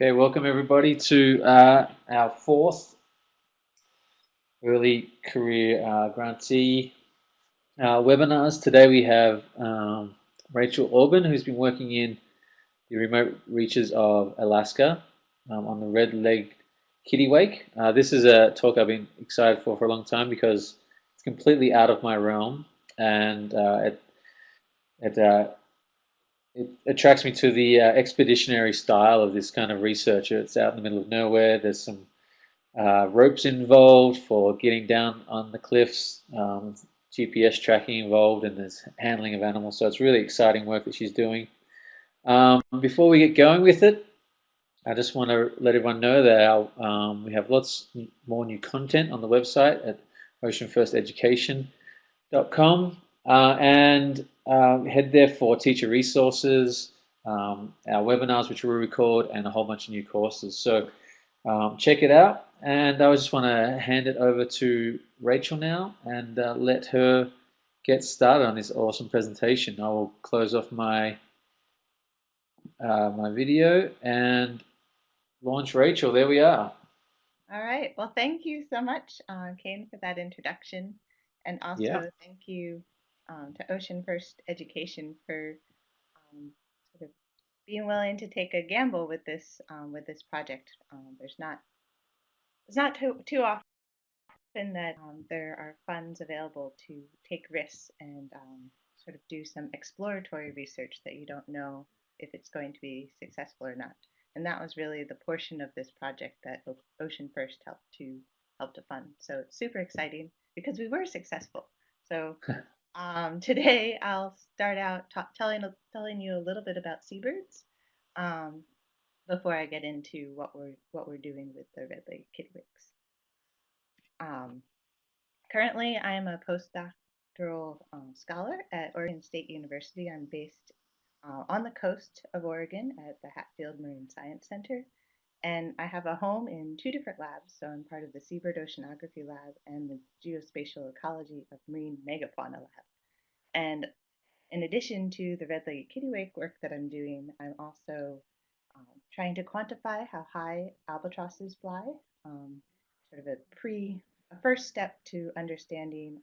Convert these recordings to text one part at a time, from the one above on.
Okay, welcome everybody to our fourth early career grantee webinars. Today we have Rachel Orban, who's been working in the remote reaches of Alaska on the red-legged kittiwake. This is a talk I've been excited for a long time because it's completely out of my realm, and it attracts me to the expeditionary style of this kind of researcher. It's out in the middle of nowhere. There's some ropes involved for getting down on the cliffs, GPS tracking involved, and there's handling of animals. So it's really exciting work that she's doing. Before we get going with it, I just want to let everyone know that we have lots more new content on the website at oceanfirsteducation.com, and head there for teacher resources, our webinars which we record, and a whole bunch of new courses. So check it out, and I just want to hand it over to Rachel now and let her get started on this awesome presentation. I will close off my my video and launch Rachel. There we are. All right. Well, thank you so much, Caine, for that introduction. And also thank you to Ocean First Education for sort of being willing to take a gamble with this project. It's not too often that there are funds available to take risks and sort of do some exploratory research that you don't know if it's going to be successful or not. And that was really the portion of this project that Ocean First helped to fund. So it's super exciting because we were successful. So today I'll start out telling you a little bit about seabirds before I get into what we're doing with the red-legged kittiwakes. Currently, I am a postdoctoral scholar at Oregon State University. I'm based on the coast of Oregon at the Hatfield Marine Science Center. And I have a home in two different labs. So I'm part of the Seabird Oceanography Lab and the Geospatial Ecology of Marine Megafauna Lab. And in addition to the red-legged kittiwake work that I'm doing, I'm also trying to quantify how high albatrosses fly, sort of a first step to understanding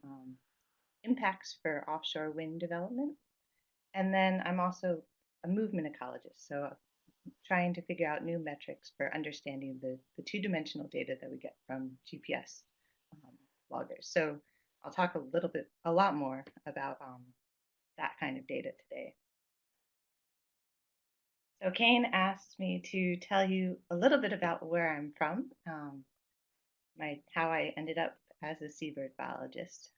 impacts for offshore wind development. And then I'm also a movement ecologist, so trying to figure out new metrics for understanding the two-dimensional data that we get from GPS loggers. So I'll talk a lot more about that kind of data today. So Caine asked me to tell you a little bit about where I'm from, how I ended up as a seabird biologist.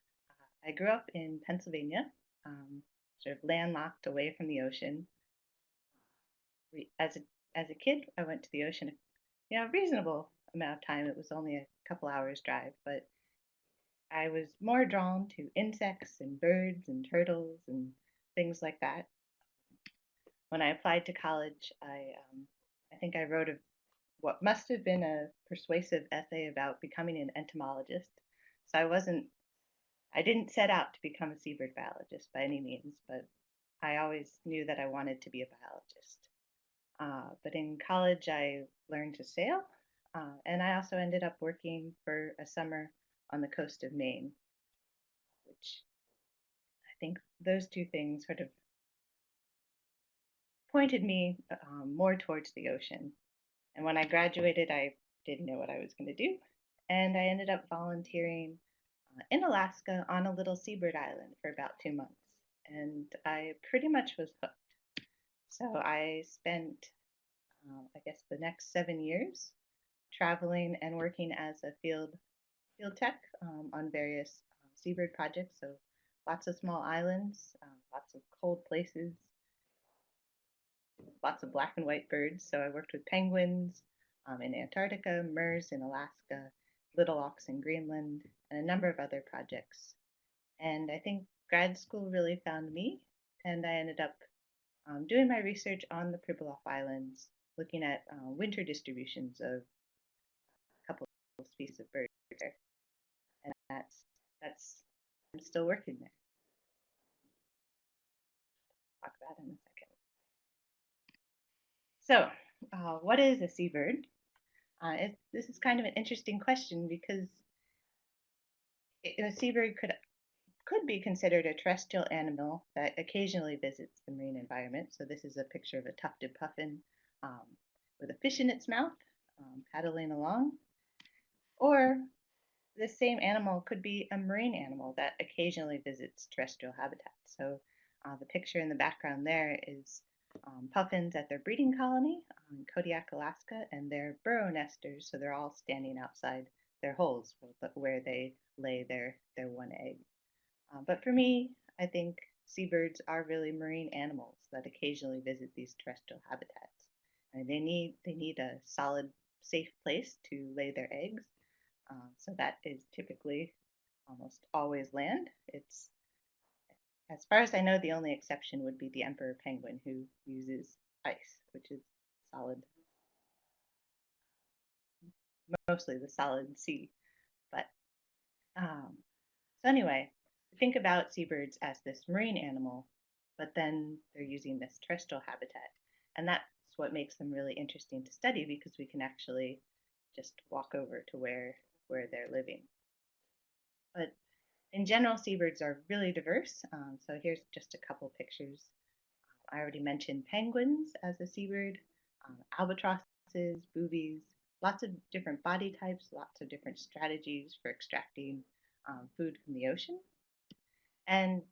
I grew up in Pennsylvania, sort of landlocked away from the ocean. As a kid, I went to the ocean, a reasonable amount of time. It was only a couple hours drive, but I was more drawn to insects and birds and turtles and things like that. When I applied to college, I think I wrote what must have been a persuasive essay about becoming an entomologist. So I didn't set out to become a seabird biologist by any means, but I always knew that I wanted to be a biologist. But in college, I learned to sail, and I also ended up working for a summer on the coast of Maine, which I think those two things sort of pointed me more towards the ocean. And when I graduated, I didn't know what I was going to do, and I ended up volunteering in Alaska on a little seabird island for about 2 months, and I pretty much was hooked. So I spent, I guess, the next 7 years traveling and working as a field tech on various seabird projects. So lots of small islands, lots of cold places, lots of black and white birds. So I worked with penguins in Antarctica, murres in Alaska, little auks in Greenland, and a number of other projects. And I think grad school really found me, and I ended up doing my research on the Pribilof Islands, looking at winter distributions of a couple of species of birds there. And I'm still working there. Talk about that in a second. So what is a seabird? This is kind of an interesting question because a seabird could be considered a terrestrial animal that occasionally visits the marine environment. So this is a picture of a tufted puffin um, with a fish in its mouth, paddling along. Or the same animal could be a marine animal that occasionally visits terrestrial habitats. So the picture in the background there is puffins at their breeding colony in Kodiak, Alaska, and they're burrow nesters, so they're all standing outside their holes where they lay their one egg. But for me, I think seabirds are really marine animals that occasionally visit these terrestrial habitats. And they need a solid, safe place to lay their eggs. So that is typically almost always land. It's, as far as I know, the only exception would be the emperor penguin, who uses ice, which is solid, mostly the solid sea. But so anyway, think about seabirds as this marine animal, but then they're using this terrestrial habitat. And that's what makes them really interesting to study because we can actually just walk over to where they're living. But in general, seabirds are really diverse. So here's just a couple pictures. I already mentioned penguins as a seabird, albatrosses, boobies, lots of different body types, lots of different strategies for extracting food from the ocean. And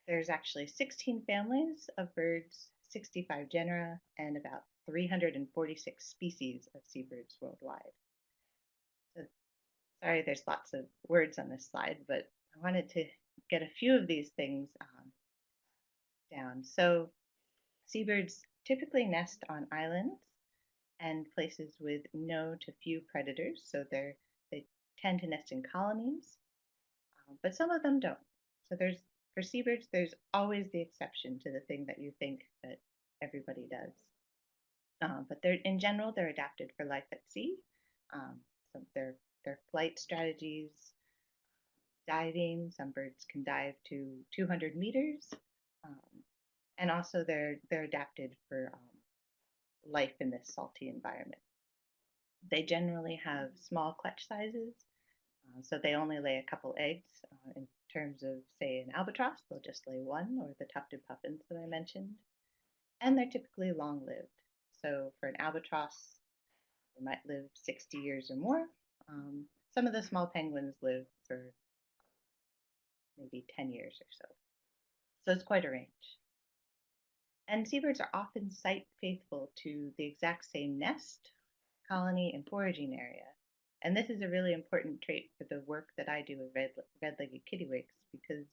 there's actually 16 families of birds, 65 genera, and about 346 species of seabirds worldwide. So, sorry, there's lots of words on this slide, but I wanted to get a few of these things down. So seabirds typically nest on islands and places with no to few predators, so they tend to nest in colonies, but some of them don't. So for seabirds, there's always the exception to the thing that you think that everybody does. But in general, they're adapted for life at sea. So their flight strategies, diving. Some birds can dive to 200 meters, and also they're adapted for life in this salty environment. They generally have small clutch sizes, so they only lay a couple eggs. In terms of, say, an albatross, they'll just lay one, or the tufted puffins that I mentioned. And they're typically long-lived. So for an albatross, they might live 60 years or more. Some of the small penguins live for maybe 10 years or so. So it's quite a range. And seabirds are often site faithful to the exact same nest, colony, and foraging area. And this is a really important trait for the work that I do with red-legged kittiwakes, because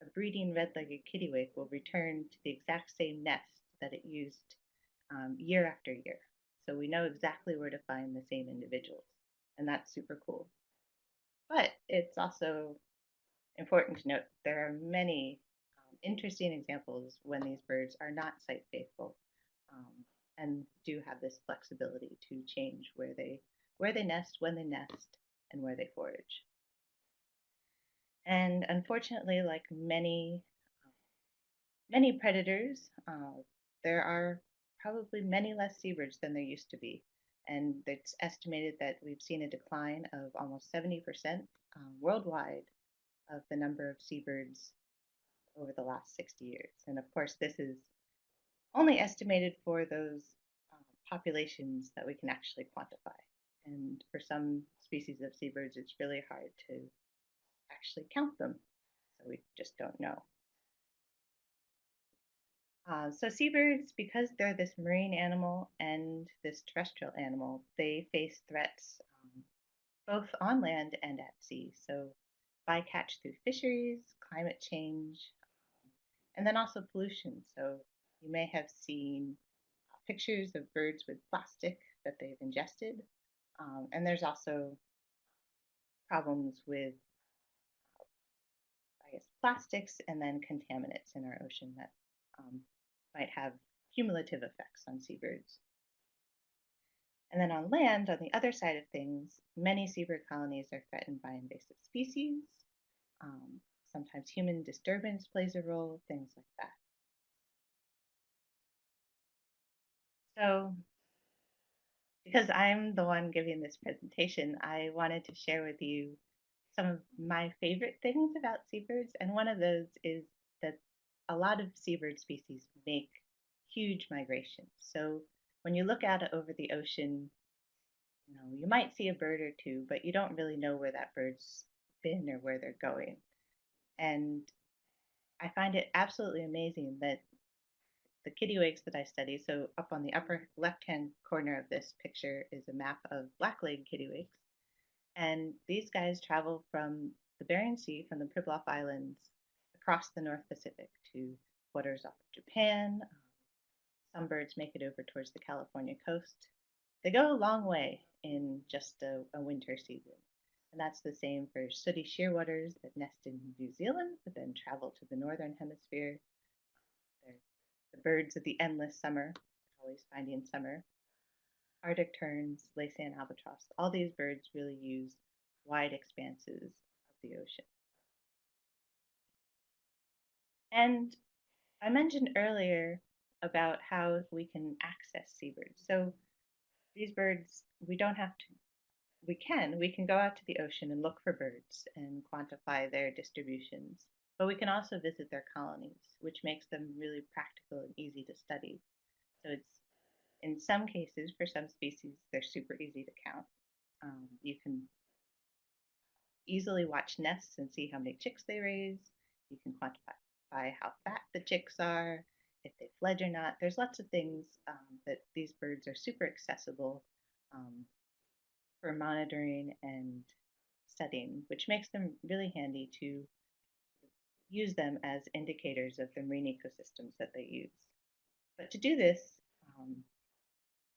a breeding red-legged kittiwake will return to the exact same nest that it used year after year. So we know exactly where to find the same individuals, and that's super cool. But it's also important to note there are many interesting examples when these birds are not site faithful and do have this flexibility to change where they nest, when they nest, and where they forage. And unfortunately, like many predators, there are probably many less seabirds than there used to be. And it's estimated that we've seen a decline of almost 70% worldwide of the number of seabirds over the last 60 years. And of course, this is only estimated for those populations that we can actually quantify. And for some species of seabirds, it's really hard to actually count them. So we just don't know. So seabirds, because they're this marine animal and this terrestrial animal, they face threats both on land and at sea. So bycatch through fisheries, climate change, and then also pollution. So you may have seen pictures of birds with plastic that they've ingested. And there's also problems with, I guess, plastics and then contaminants in our ocean that might have cumulative effects on seabirds. And then on land, on the other side of things, many seabird colonies are threatened by invasive species. Sometimes human disturbance plays a role, things like that. So because I'm the one giving this presentation, I wanted to share with you some of my favorite things about seabirds. And one of those is that a lot of seabird species make huge migrations. So when you look out over the ocean, you might see a bird or two, but you don't really know where that bird's been or where they're going. And I find it absolutely amazing that the kittiwakes that I study, so up on the upper left-hand corner of this picture is a map of blacklegged kittiwakes. And these guys travel from the Bering Sea, from the Pribilof Islands, across the North Pacific to waters off of Japan. Some birds make it over towards the California coast. They go a long way in just a winter season. And that's the same for sooty shearwaters that nest in New Zealand, but then travel to the northern hemisphere. They're the birds of the endless summer, always finding summer. Arctic terns, Laysan albatross, all these birds really use wide expanses of the ocean. And I mentioned earlier about how we can access seabirds. So these birds, we don't have to, we can go out to the ocean and look for birds and quantify their distributions. But we can also visit their colonies, which makes them really practical and easy to study. So it's, in some cases, for some species, they're super easy to count. You can easily watch nests and see how many chicks they raise. You can quantify how fat the chicks are, if they fledge or not. There's lots of things that these birds are super accessible um, for monitoring and studying, which makes them really handy to use them as indicators of the marine ecosystems that they use. But to do this, um,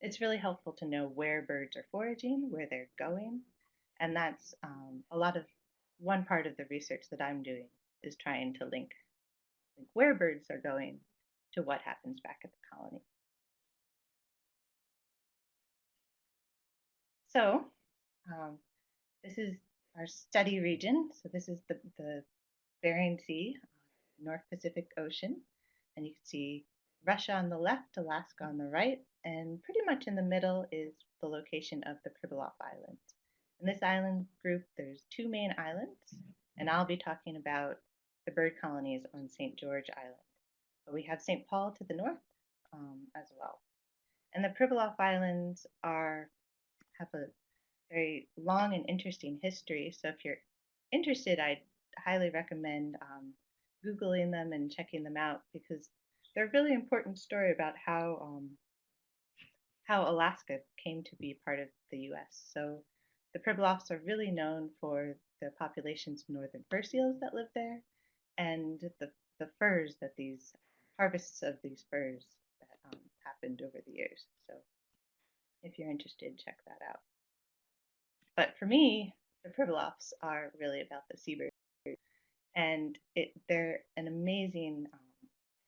it's really helpful to know where birds are foraging, where they're going, and that's a lot of one part of the research that I'm doing is trying to link where birds are going to what happens back at the colony. So um, this is our study region. So this is the Bering Sea, North Pacific Ocean, and you can see Russia on the left, Alaska on the right, and pretty much in the middle is the location of the Pribilof Islands. In this island group, there's two main islands, and I'll be talking about the bird colonies on St. George Island. But we have St. Paul to the north as well. And the Pribilof Islands have a very long and interesting history. So if you're interested, I'd highly recommend Googling them and checking them out because they're a really important story about how Alaska came to be part of the U.S. So the Pribilofs are really known for the populations of northern fur seals that live there and the furs that these harvests of these furs that happened over the years. So if you're interested, check that out. But for me, the Pribilofs are really about the seabird, and they're an amazing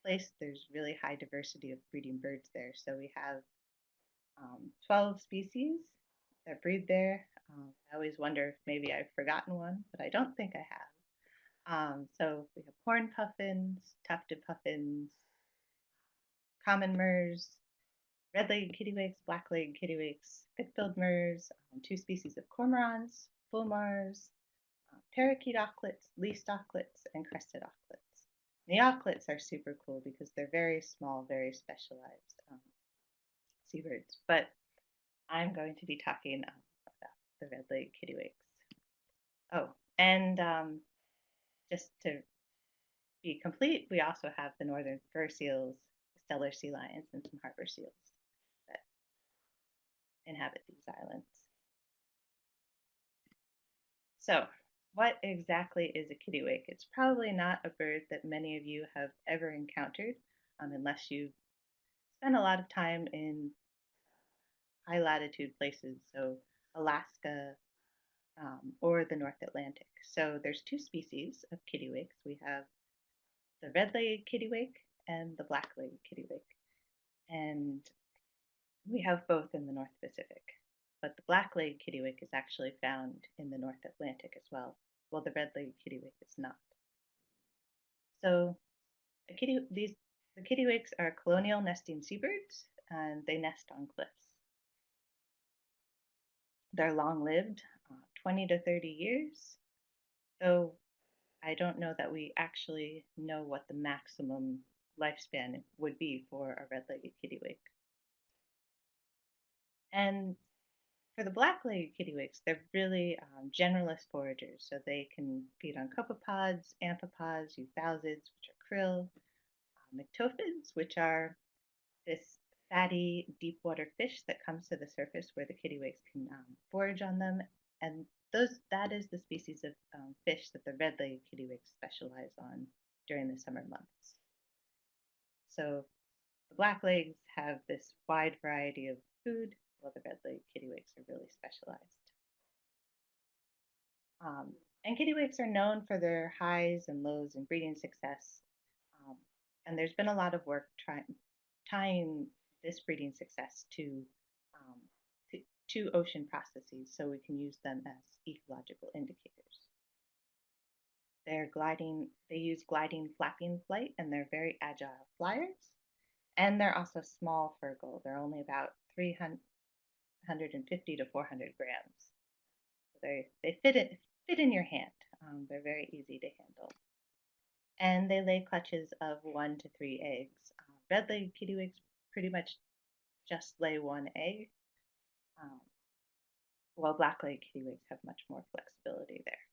place. There's really high diversity of breeding birds there. So we have 12 species that breed there. I always wonder if maybe I've forgotten one, but I don't think I have. So we have horned puffins, tufted puffins, common murres, red-legged kittiwakes, black-legged kittiwakes, thick-billed murres, two species of cormorants, fulmars, parakeet auklets, least auklets, and crested auklets. The auklets are super cool because they're very small, very specialized seabirds. But I'm going to be talking about the red-legged kittiwakes. Oh, and just to be complete, we also have the northern fur seals, stellar sea lions, and some harbor seals that inhabit these islands. So, what exactly is a kittiwake? It's probably not a bird that many of you have ever encountered unless you've spent a lot of time in high latitude places, so Alaska or the North Atlantic. So there's two species of kittiwakes. We have the red-legged kittiwake and the black-legged kittiwake. And we have both in the North Pacific. But the black-legged kittiwake is actually found in the North Atlantic as well, while the red-legged kittiwake is not. So the kittiwakes are colonial nesting seabirds, and they nest on cliffs. They're long-lived, 20 to 30 years, though I don't know that we actually know what the maximum lifespan would be for a red-legged kittiwake. And for the black-legged kittiwakes, they're really generalist foragers, so they can feed on copepods, amphipods, euphausids, which are krill, myctophids, which are this fatty deep water fish that comes to the surface where the kittiwakes can forage on them, and that is the species of fish that the red-legged kittiwakes specialize on during the summer months. So the blacklegs have this wide variety of food, while the red-legged kittiwakes are really specialized. And kittiwakes are known for their highs and lows in breeding success. And there's been a lot of work tying this breeding success to ocean processes, so we can use them as ecological indicators. They use gliding flapping flight, and they're very agile flyers. And they're also small for gull. They're only about 350 to 400 grams. So they fit in your hand. They're very easy to handle. And they lay clutches of 1 to 3 eggs. Red-legged kittiwakes pretty much just lay 1 egg, while black-legged kittiwakes have much more flexibility there.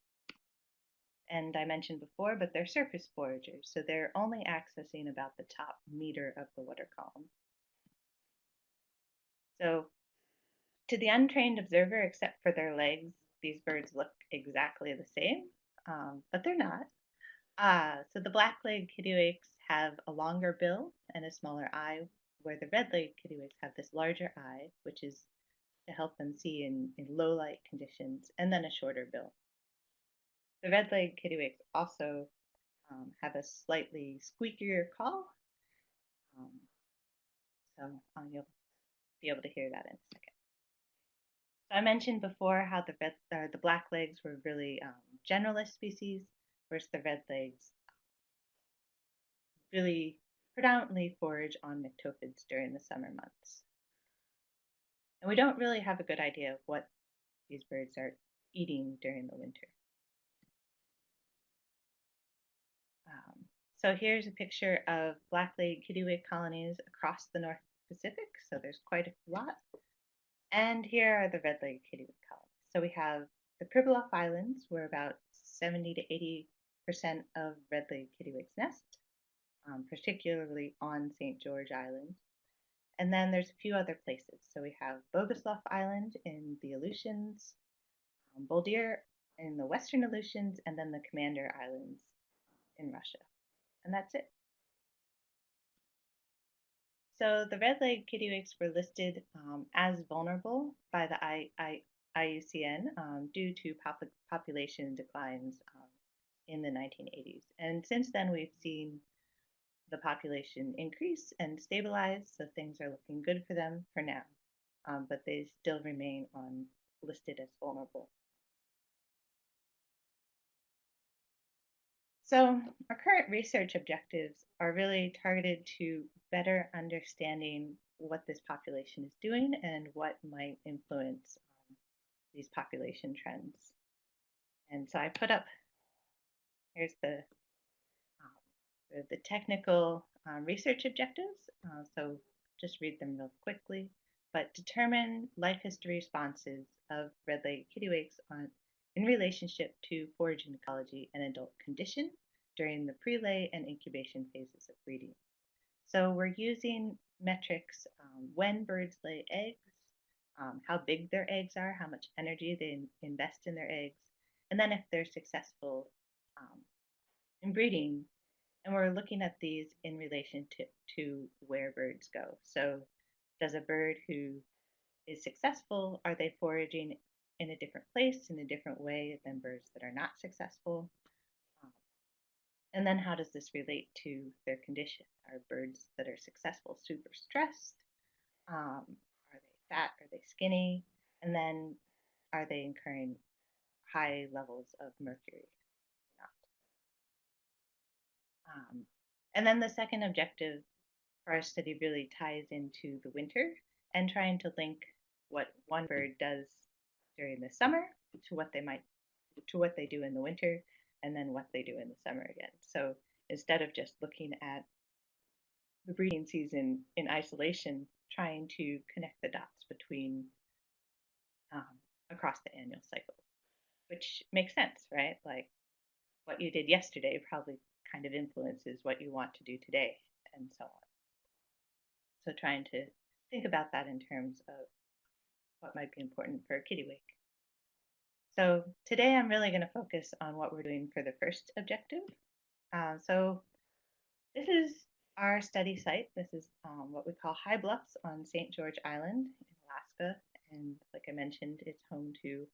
And I mentioned before, but they're surface foragers, so they're only accessing about the top meter of the water column. So to the untrained observer, except for their legs, these birds look exactly the same, but they're not. So the black-legged kittiwakes have a longer bill and a smaller eye, where the red-legged kittiwakes have this larger eye, which is to help them see in low light conditions, and then a shorter bill. The red-legged kittiwakes also have a slightly squeakier call, so you'll be able to hear that in a second. So I mentioned before how the blacklegs were really generalist species, whereas the redlegs really predominantly forage on myctophids during the summer months. And we don't really have a good idea of what these birds are eating during the winter. So here's a picture of black-legged kittiwake colonies across the North Pacific, so there's quite a lot. And here are the red-legged kittiwake colonies. So we have the Pribilof Islands, where about 70 to 80% of red-legged kittiwakes nest, particularly on St. George Island. And then there's a few other places. So we have Bogoslov Island in the Aleutians, Boldir in the Western Aleutians, and then the Commander Islands in Russia. And that's it. So the red-legged kittiwakes were listed as vulnerable by the IUCN due to population declines in the 1980s. And since then, we've seen the population increase and stabilize, so things are looking good for them for now. But they still remain listed as vulnerable. So our current research objectives are really targeted to better understanding what this population is doing and what might influence these population trends. And so I put up, here's the technical research objectives. So just read them real quickly. But determine life history responses of red-legged kittiwakes in relationship to foraging ecology and adult condition during the pre-lay and incubation phases of breeding. So we're using metrics when birds lay eggs, how big their eggs are, how much energy they invest in their eggs, and then if they're successful in breeding. And we're looking at these in relation to where birds go. So does a bird who is successful, are they foraging in a different place, in a different way than birds that are not successful? And then how does this relate to their condition? Are birds that are successful super stressed? Are they fat? Are they skinny? And then are they incurring high levels of mercury? And then the second objective for our study really ties into the winter and trying to link what one bird does during the summer to what they do in the winter, and then what they do in the summer again. So instead of just looking at the breeding season in isolation, trying to connect the dots between across the annual cycle, which makes sense, right? Like what you did yesterday probably kind of influences what you want to do today, and so on. So trying to think about that in terms of what might be important for a kittiwake. So today I'm really going to focus on what we're doing for the first objective. So this is our study site. This is what we call High Bluffs on St. George Island in Alaska. And like I mentioned, it's home to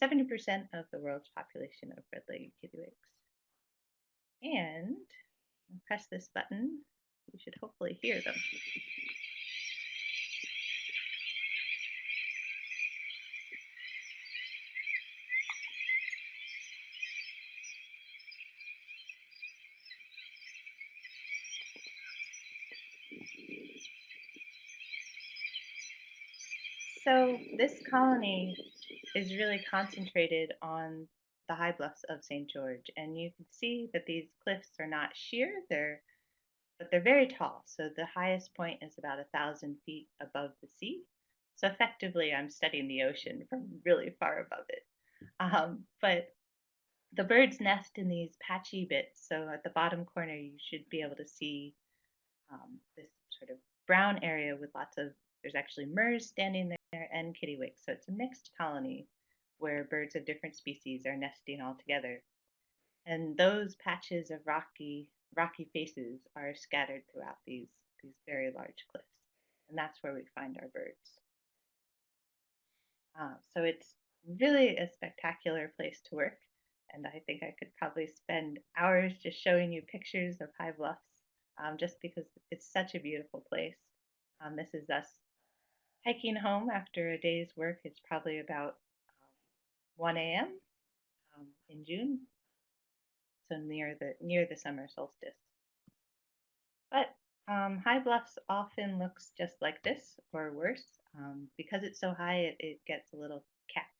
70% of the world's population of red-legged kittiwakes. And press this button, you should hopefully hear them. So this colony is really concentrated on the high bluffs of St. George, and you can see that these cliffs are not sheer, but they're very tall. So the highest point is about 1,000 feet above the sea. So effectively, I'm studying the ocean from really far above it. But the birds nest in these patchy bits. So at the bottom corner, you should be able to see this sort of brown area with there's actually murres standing there and kittiwakes. So it's a mixed colony where birds of different species are nesting all together. And those patches of rocky faces are scattered throughout these very large cliffs. And that's where we find our birds. So it's really a spectacular place to work. And I think I could probably spend hours just showing you pictures of High Bluffs, just because it's such a beautiful place. This is us hiking home after a day's work. It's probably about 1 a.m. In June, so near the summer solstice. But High Bluffs often looks just like this or worse. Because it's so high, it gets a little cap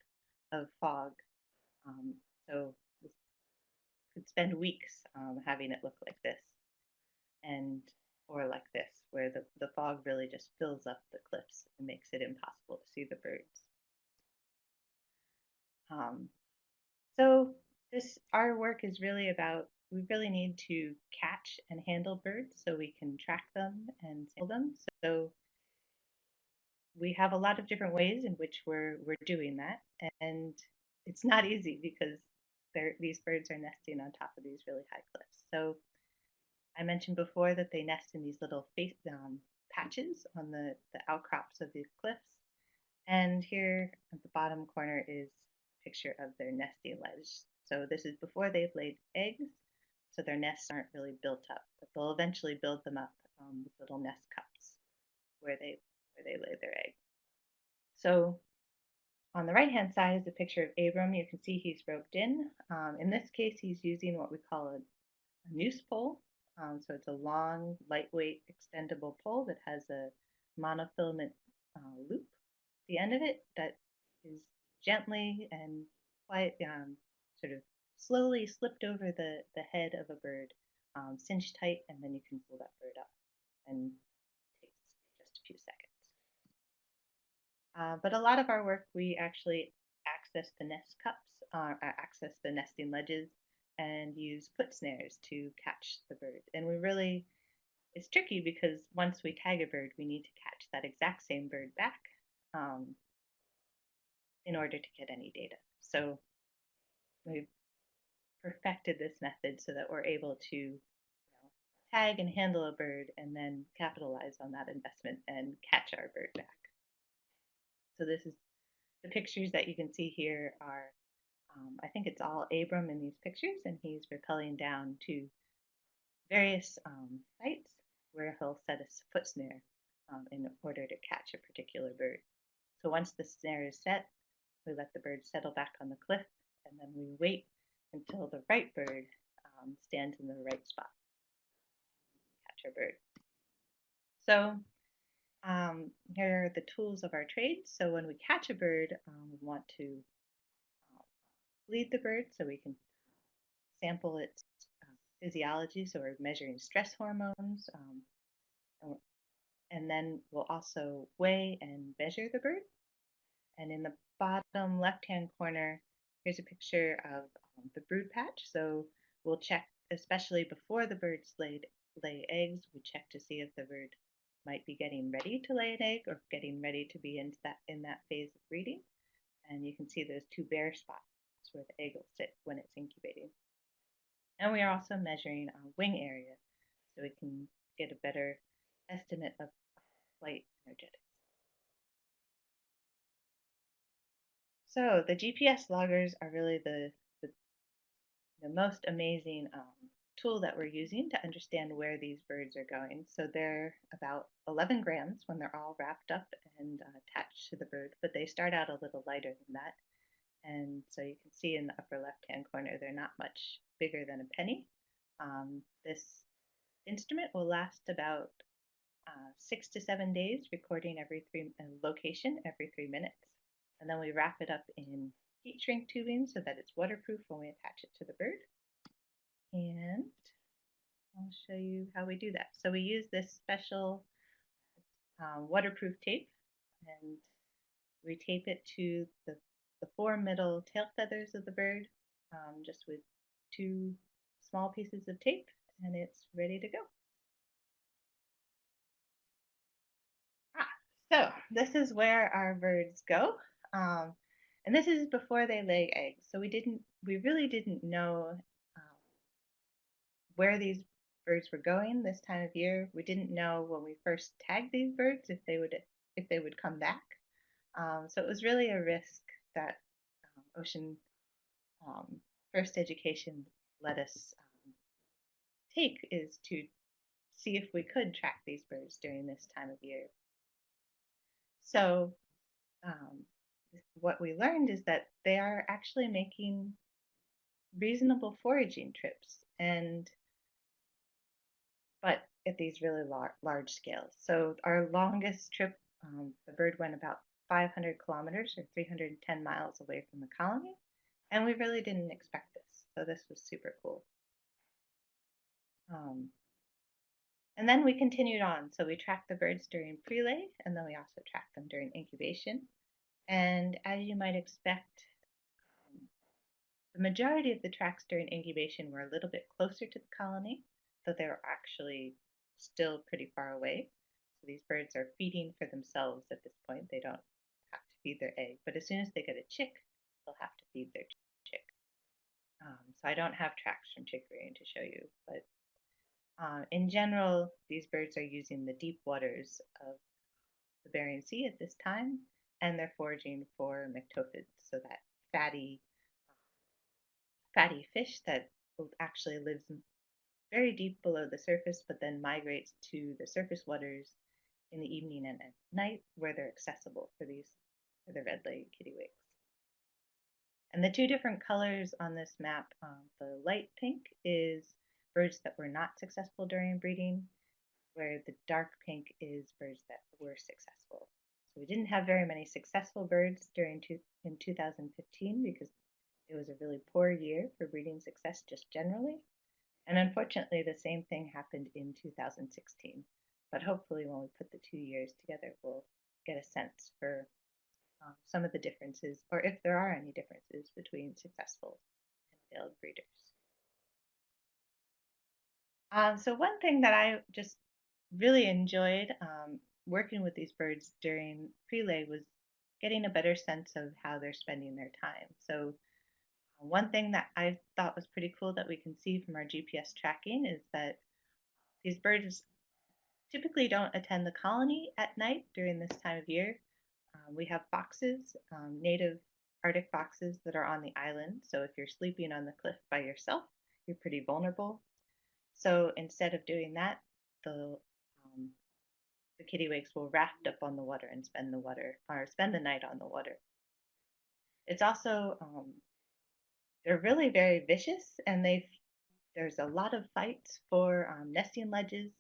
of fog. So we could spend weeks having it look like this, or like this, where the fog really just fills up the cliffs and makes it impossible to see the birds. So our work is really about, we really need to catch and handle birds so we can track them and sample them. So we have a lot of different ways in which we're doing that, and it's not easy because these birds are nesting on top of these really high cliffs. So I mentioned before that they nest in these little patches on the outcrops of these cliffs. And here at the bottom corner is a picture of their nesting ledge. So this is before they've laid eggs, so their nests aren't really built up, but they'll eventually build them up with little nest cups where they lay their egg. So on the right-hand side is a picture of Abram. You can see he's roped in. In this case, he's using what we call a noose pole. So it's a long, lightweight, extendable pole that has a monofilament loop at the end of it that is gently and quite sort of slowly slipped over the head of a bird, cinched tight, and then you can pull that bird up, and it takes just a few seconds. But a lot of our work, we actually access the nest cups, access the nesting ledges, and use put snares to catch the bird. And it's tricky because once we tag a bird, we need to catch that exact same bird back in order to get any data. So we've perfected this method so that we're able to tag and handle a bird and then capitalize on that investment and catch our bird back. So this is the pictures that you can see here are, I think it's all Abram in these pictures, and he's rappelling down to various sites where he'll set a foot snare in order to catch a particular bird. So once the snare is set, we let the bird settle back on the cliff, and then we wait until the right bird stands in the right spot to catch our bird. So Here are the tools of our trade. So when we catch a bird, we want to bleed the bird so we can sample its physiology. So we're measuring stress hormones, and then we'll also weigh and measure the bird. And in the bottom left-hand corner, here's a picture of the brood patch. So we'll check, especially before the birds lay eggs, we check to see if the bird might be getting ready to lay an egg or getting ready to be in that phase of breeding. And you can see those two bare spots where the egg will sit when it's incubating. And we are also measuring wing area so we can get a better estimate of flight energetics. So the GPS loggers are really the most amazing tool that we're using to understand where these birds are going. So they're about 11 grams when they're all wrapped up and attached to the bird, but they start out a little lighter than that. And so you can see in the upper left-hand corner, they're not much bigger than a penny. This instrument will last about 6 to 7 days, recording location every 3 minutes. And then we wrap it up in heat shrink tubing so that it's waterproof when we attach it to the bird. And I'll show you how we do that. So we use this special waterproof tape, and we tape it to the 4 middle tail feathers of the bird, just with 2 small pieces of tape, and it's ready to go. So this is where our birds go, and this is before they lay eggs. So we really didn't know where these birds were going this time of year. We didn't know when we first tagged these birds if they would come back. So it was really a risk that Ocean First Education let us take, is to see if we could track these birds during this time of year. So what we learned is that they are actually making reasonable foraging trips, but at these really large scales. So our longest trip, the bird went about 500 kilometers or 310 miles away from the colony, and we really didn't expect this. So this was super cool. And then we continued on. So we tracked the birds during prelay, and then we also tracked them during incubation. And as you might expect, the majority of the tracks during incubation were a little bit closer to the colony, though they were actually still pretty far away. So these birds are feeding for themselves at this point. They don't have to feed their egg, but as soon as they get a chick, they'll have to feed their chick. So I don't have tracks from chick rearing to show you, but in general, these birds are using the deep waters of the Bering Sea at this time, and they're foraging for myctophids, so that fatty fish that actually lives very deep below the surface, but then migrates to the surface waters in the evening and at night, where they're accessible for the red-legged kittiwakes. And the 2 different colors on this map, the light pink is birds that were not successful during breeding, where the dark pink is birds that were successful. So we didn't have very many successful birds in 2015 because it was a really poor year for breeding success just generally. And unfortunately, the same thing happened in 2016. But hopefully when we put the 2 years together, we'll get a sense for some of the differences, or if there are any differences between successful and failed breeders. So one thing that I just really enjoyed working with these birds during prelay was getting a better sense of how they're spending their time. So one thing that I thought was pretty cool that we can see from our GPS tracking is that these birds typically don't attend the colony at night during this time of year. We have foxes, native Arctic foxes that are on the island. So if you're sleeping on the cliff by yourself, you're pretty vulnerable. So instead of doing that, the kittiwakes will raft up on the water and spend the night on the water. It's also they're really very vicious, and there's a lot of fights for nesting ledges.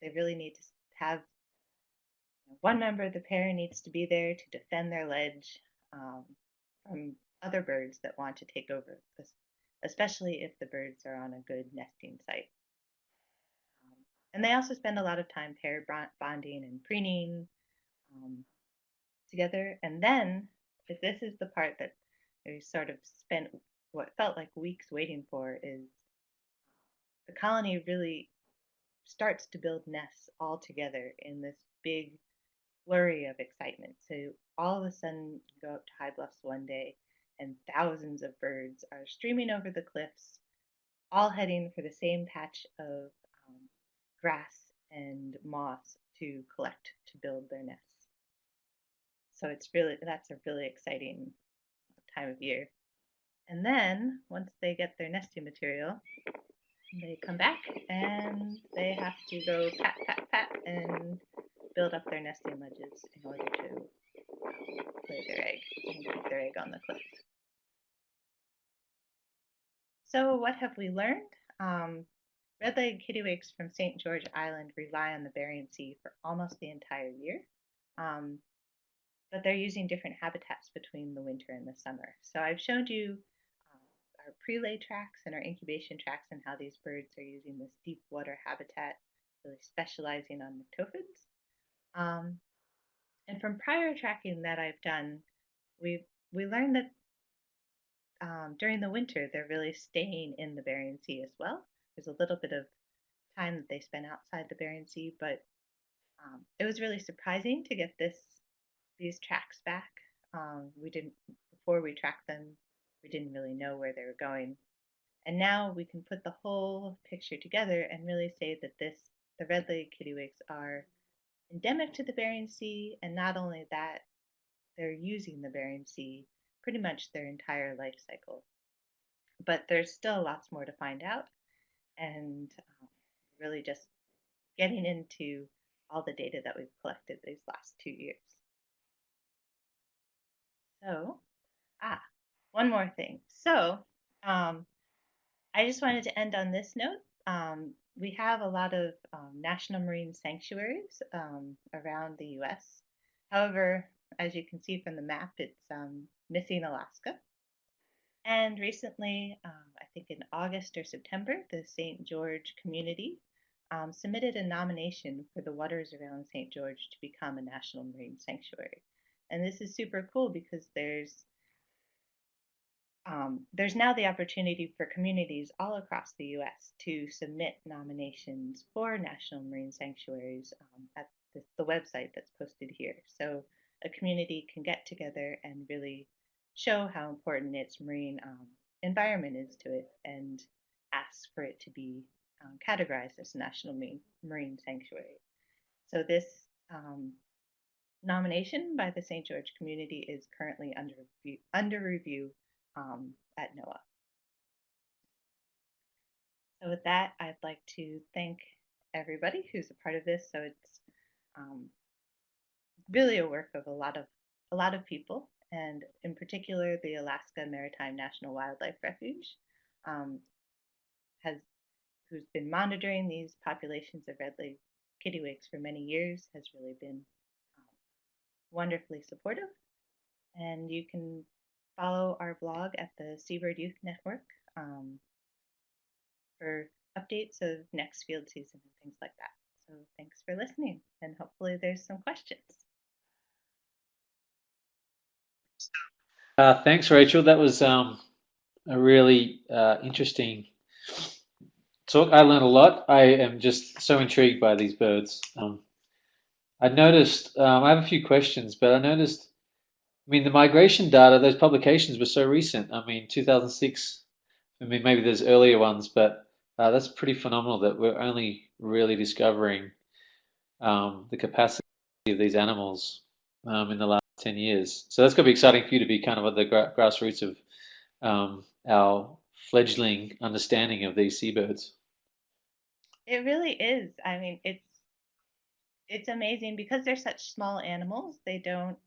They really need to have one member of the pair needs to be there to defend their ledge from other birds that want to take over, especially if the birds are on a good nesting site. And they also spend a lot of time pair bonding and preening together. And then, if this is the part that we sort of spent what felt like weeks waiting for, is the colony really starts to build nests all together in this big flurry of excitement. So all of a sudden, you go up to High Bluffs one day, and thousands of birds are streaming over the cliffs, all heading for the same patch of grass and moss to collect to build their nests. So that's a really exciting time of year. And then once they get their nesting material, they come back and they have to go pat, pat, pat and build up their nesting ledges in order to lay their egg and keep their egg on the cliff. So what have we learned? Red-legged kittiwakes from St. George Island rely on the Bering Sea for almost the entire year, but they're using different habitats between the winter and the summer. So I've showed you our pre-lay tracks and our incubation tracks and how these birds are using this deep water habitat, really specializing on nyctophids. And from prior tracking that I've done, we learned that during the winter, they're really staying in the Bering Sea as well. There's a little bit of time that they spend outside the Bering Sea, but it was really surprising to get these tracks back. Before we tracked them, we didn't really know where they were going. And now we can put the whole picture together and really say that the red-legged kittiwakes are endemic to the Bering Sea, and not only that, they're using the Bering Sea pretty much their entire life cycle. But there's still lots more to find out, and really just getting into all the data that we've collected these last 2 years. So, one more thing. So, I just wanted to end on this note. We have a lot of national marine sanctuaries around the US. However, as you can see from the map, it's missing Alaska. And recently, I think in August or September, the St. George community submitted a nomination for the waters around St. George to become a national marine sanctuary. And this is super cool because there's now the opportunity for communities all across the U.S. to submit nominations for national marine sanctuaries at the website that's posted here. So a community can get together and really show how important its marine environment is to it and ask for it to be categorized as a national marine sanctuary. So this nomination by the St. George community is currently under review at NOAA. So with that, I'd like to thank everybody who's a part of this. So it's really a work of a lot of people, and in particular, the Alaska Maritime National Wildlife Refuge, who's been monitoring these populations of red-legged kittiwakes for many years, has really been wonderfully supportive. And you can follow our blog at the Seabird Youth Network for updates of next field season and things like that. So thanks for listening, and hopefully there's some questions. Thanks, Rachel. That was a really interesting talk. I learned a lot. I am just so intrigued by these birds. I noticed, I have a few questions, but I noticed, I mean, the migration data, those publications were so recent. I mean, 2006, I mean, maybe there's earlier ones, but that's pretty phenomenal that we're only really discovering the capacity of these animals in the last 10 years. So that's going to be exciting for you to be kind of at the grassroots of our fledgling understanding of these seabirds. It really is. I mean, it's amazing because they're such small animals. They don't,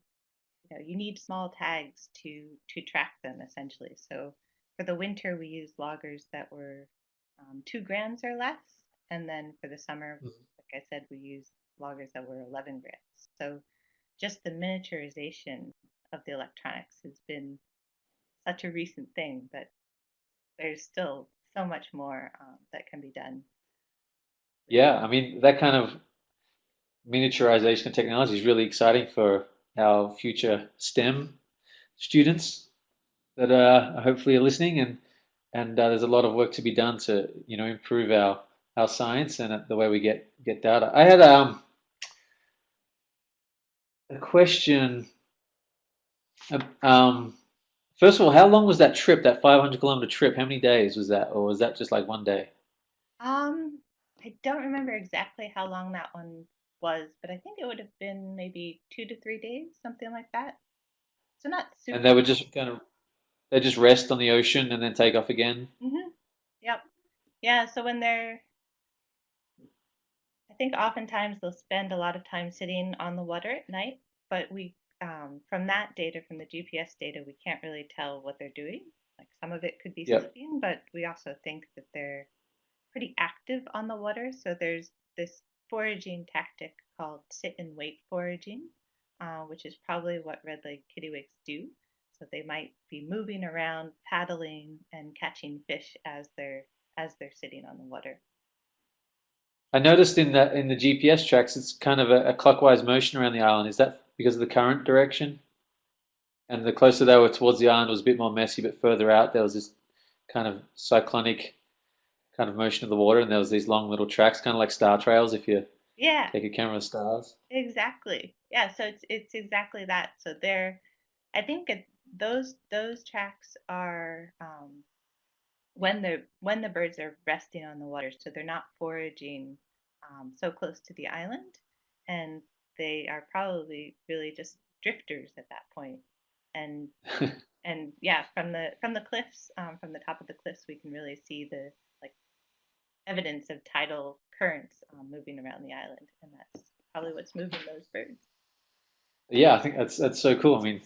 you need small tags to track them essentially. So for the winter, we used loggers that were 2 grams or less, and then for the summer, like I said, we used loggers that were 11 grams. So just the miniaturization of the electronics has been such a recent thing, but there's still so much more that can be done. Yeah, I mean, that kind of miniaturization of technology is really exciting for our future STEM students that hopefully are listening, and there's a lot of work to be done to improve our science and the way we get data. I had a question. Um, First of all, how long was that trip? That 500-kilometer trip? How many days was that, or was that just like one day? Um, I don't remember exactly how long that one was, but I think it would have been maybe 2 to 3 days, something like that. So not And super. they were just they just rest on the ocean and then take off again. Yep. Yeah. So when they're, I think oftentimes they'll spend a lot of time sitting on the water at night, but from that data, from the GPS data, we can't really tell what they're doing. Like some of it could be Yep. sleeping, but we also think that they're pretty active on the water. So there's this foraging tactic called sit and wait foraging, which is probably what red-legged kittiwakes do. So they might be moving around, paddling, and catching fish as they're sitting on the water. I noticed in the GPS tracks, it's kind of a clockwise motion around the island. Is that because of the current direction? And the closer they were towards the island, it was a bit more messy, but further out, there was this kind of cyclonic kind of motion of the water, and there was these long little tracks, kind of like star trails if you Yeah, take a camera of stars. exactly. Yeah, so it's exactly that. So they're, I think those tracks are when the birds are resting on the water, so they're not foraging so close to the island, and they are probably really just drifters at that point. And and yeah, from the cliffs, from the top of the cliffs, we can really see the like evidence of tidal currents moving around the island, and that's probably what's moving those birds. Yeah, I think that's so cool. I mean,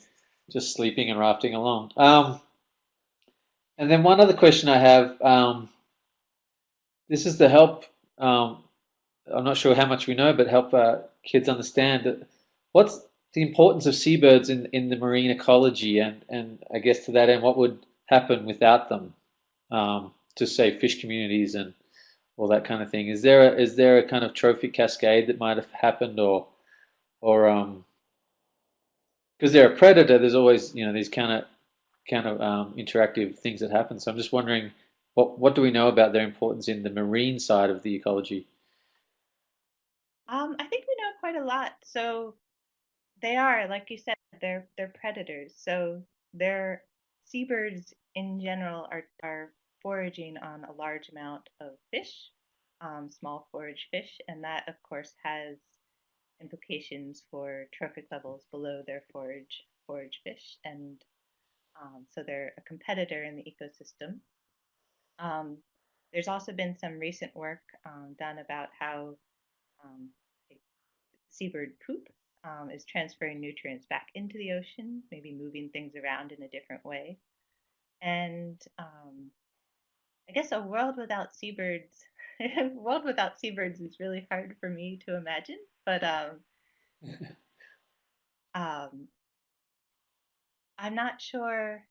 just sleeping and rafting along. And then one other question I have. This is to help. Um, I'm not sure how much we know, but help kids understand what's the importance of seabirds in the marine ecology, and I guess to that end, what would happen without them to say fish communities and all that kind of thing. Is there a kind of trophic cascade that might have happened, or because they're a predator, there's always these kind of interactive things that happen. So I'm just wondering what do we know about their importance in the marine side of the ecology? I think we know quite a lot. So they are, like you said, they're predators. So they're seabirds in general are foraging on a large amount of fish, small forage fish, and that of course has implications for trophic levels below their forage fish, and so they're a competitor in the ecosystem. Um, there's also been some recent work done about how um, seabird poop is transferring nutrients back into the ocean, maybe moving things around in a different way. And I guess a world without seabirds, a world without seabirds is really hard for me to imagine. But um, I'm not sure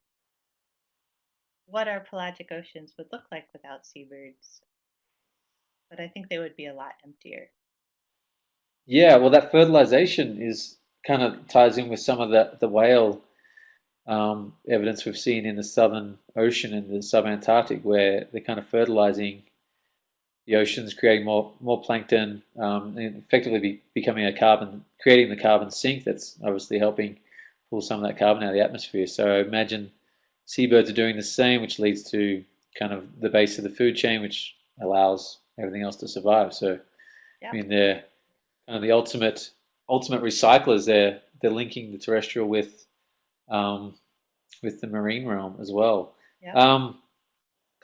what our pelagic oceans would look like without seabirds, but I think they would be a lot emptier. Yeah, well, that fertilization is kind of ties in with some of the whale evidence we've seen in the Southern Ocean and the subantarctic, where they're kind of fertilizing the oceans, creating more plankton, and effectively becoming creating the carbon sink that's obviously helping pull some of that carbon out of the atmosphere. So I imagine seabirds are doing the same, which leads to kind of the base of the food chain, which allows everything else to survive. So I Yep, mean, they're kind of the ultimate recyclers. They're linking the terrestrial um, with the marine realm as well. yep. Um,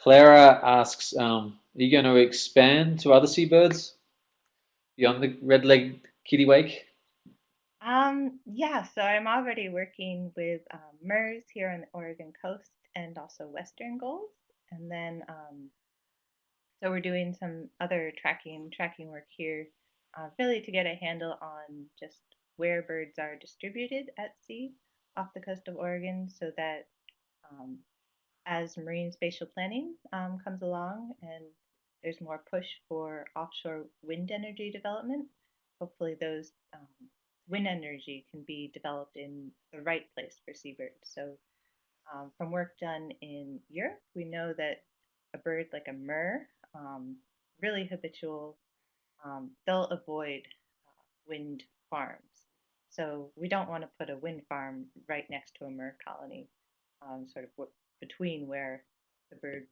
Klara asks, are you going to expand to other seabirds beyond the red-legged kittiwake? Yeah, so I'm already working with MERS here on the Oregon coast and also Western gulls. And then so we're doing some other tracking work here, really to get a handle on just where birds are distributed at sea off the coast of Oregon, so that as marine spatial planning comes along and there's more push for offshore wind energy development, hopefully those wind energy can be developed in the right place for seabirds. So from work done in Europe, we know that a bird like a murre, really habitual, they'll avoid wind farms. So we don't want to put a wind farm right next to a murre colony, sort of between where the bird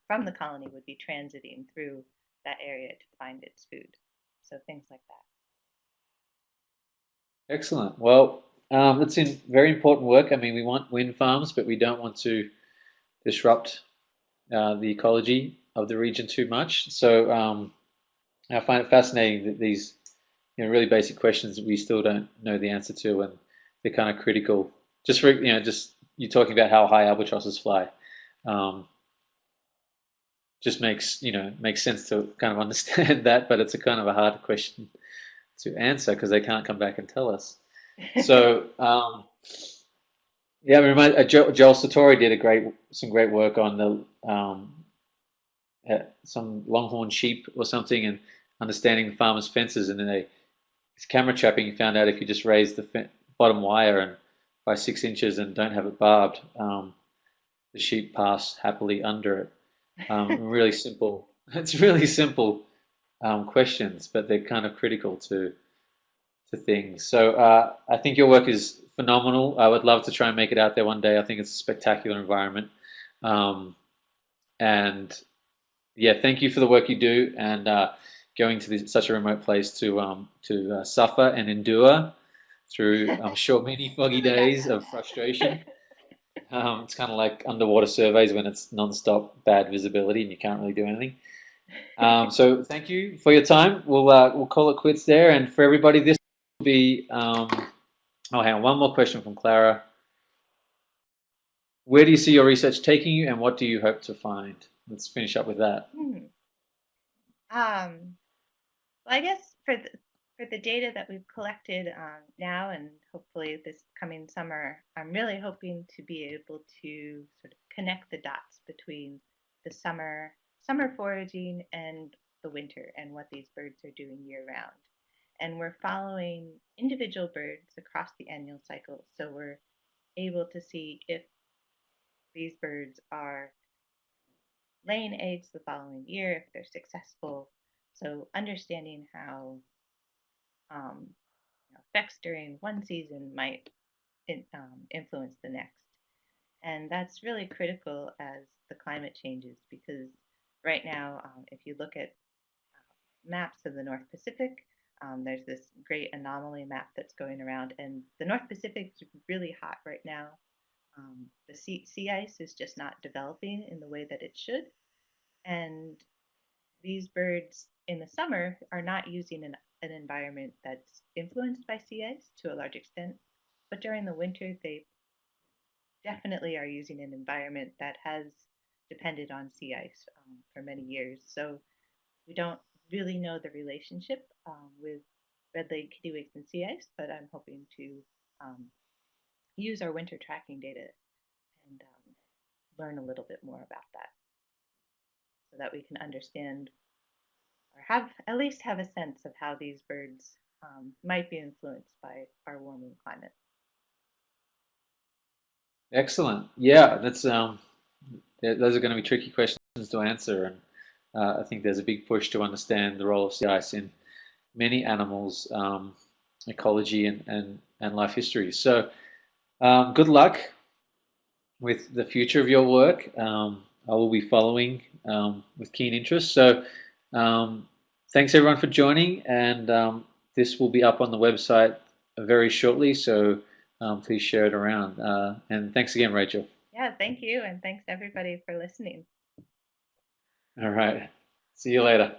from the colony would be transiting through that area to find its food. So things like that. Excellent. Well, it's in very important work. I mean, we want wind farms, but we don't want to disrupt the ecology of the region too much. So I find it fascinating that these really basic questions that we still don't know the answer to, and they're kind of critical. Just for just you talking about how high albatrosses fly, just makes sense to kind of understand that, but it's a kind of a hard question to answer because they can't come back and tell us. So yeah, Joel Sartori did some great work on the some longhorn sheep or something, and understanding the farmers' fences, and then his camera trapping, he found out if you just raise the bottom wire and by 6 inches and don't have it barbed, the sheep pass happily under it. Really simple. It's really simple questions, but they're kind of critical to things. So I think your work is phenomenal. I would love to try and make it out there one day. I think it's a spectacular environment. And yeah, thank you for the work you do, and going to such a remote place to suffer and endure through, I'm sure, many foggy days of frustration. It's kind of like underwater surveys when it's non-stop bad visibility and you can't really do anything. So thank you for your time. We'll call it quits there. And for everybody, this will be oh, hang on, one more question from Klara. Where do you see your research taking you, and what do you hope to find? Let's finish up with that. Well, I guess for the data that we've collected now, and hopefully this coming summer, I'm really hoping to be able to sort of connect the dots between the summer foraging and the winter, and what these birds are doing year round. And we're following individual birds across the annual cycle, so we're able to see if these birds are laying eggs the following year, if they're successful. So understanding how effects during one season might influence the next. And that's really critical as the climate changes, because right now, if you look at maps of the North Pacific, there's this great anomaly map that's going around, and the North Pacific is really hot right now. The sea ice is just not developing in the way that it should, and these birds in the summer are not using an environment that's influenced by sea ice to a large extent, but during the winter they definitely are using an environment that has depended on sea ice for many years. So we don't really know the relationship with red-legged kittiwakes and sea ice, but I'm hoping to use our winter tracking data and learn a little bit more about that, so that we can understand, or have at least have a sense of how these birds might be influenced by our warming climate. Excellent. Yeah, those are going to be tricky questions to answer, and I think there's a big push to understand the role of sea ice in many animals' ecology and life history. So good luck with the future of your work. I will be following with keen interest. So thanks everyone for joining, and this will be up on the website very shortly, so please share it around. And thanks again, Rachel. Yeah, thank you, and thanks everybody for listening. All right. See you later.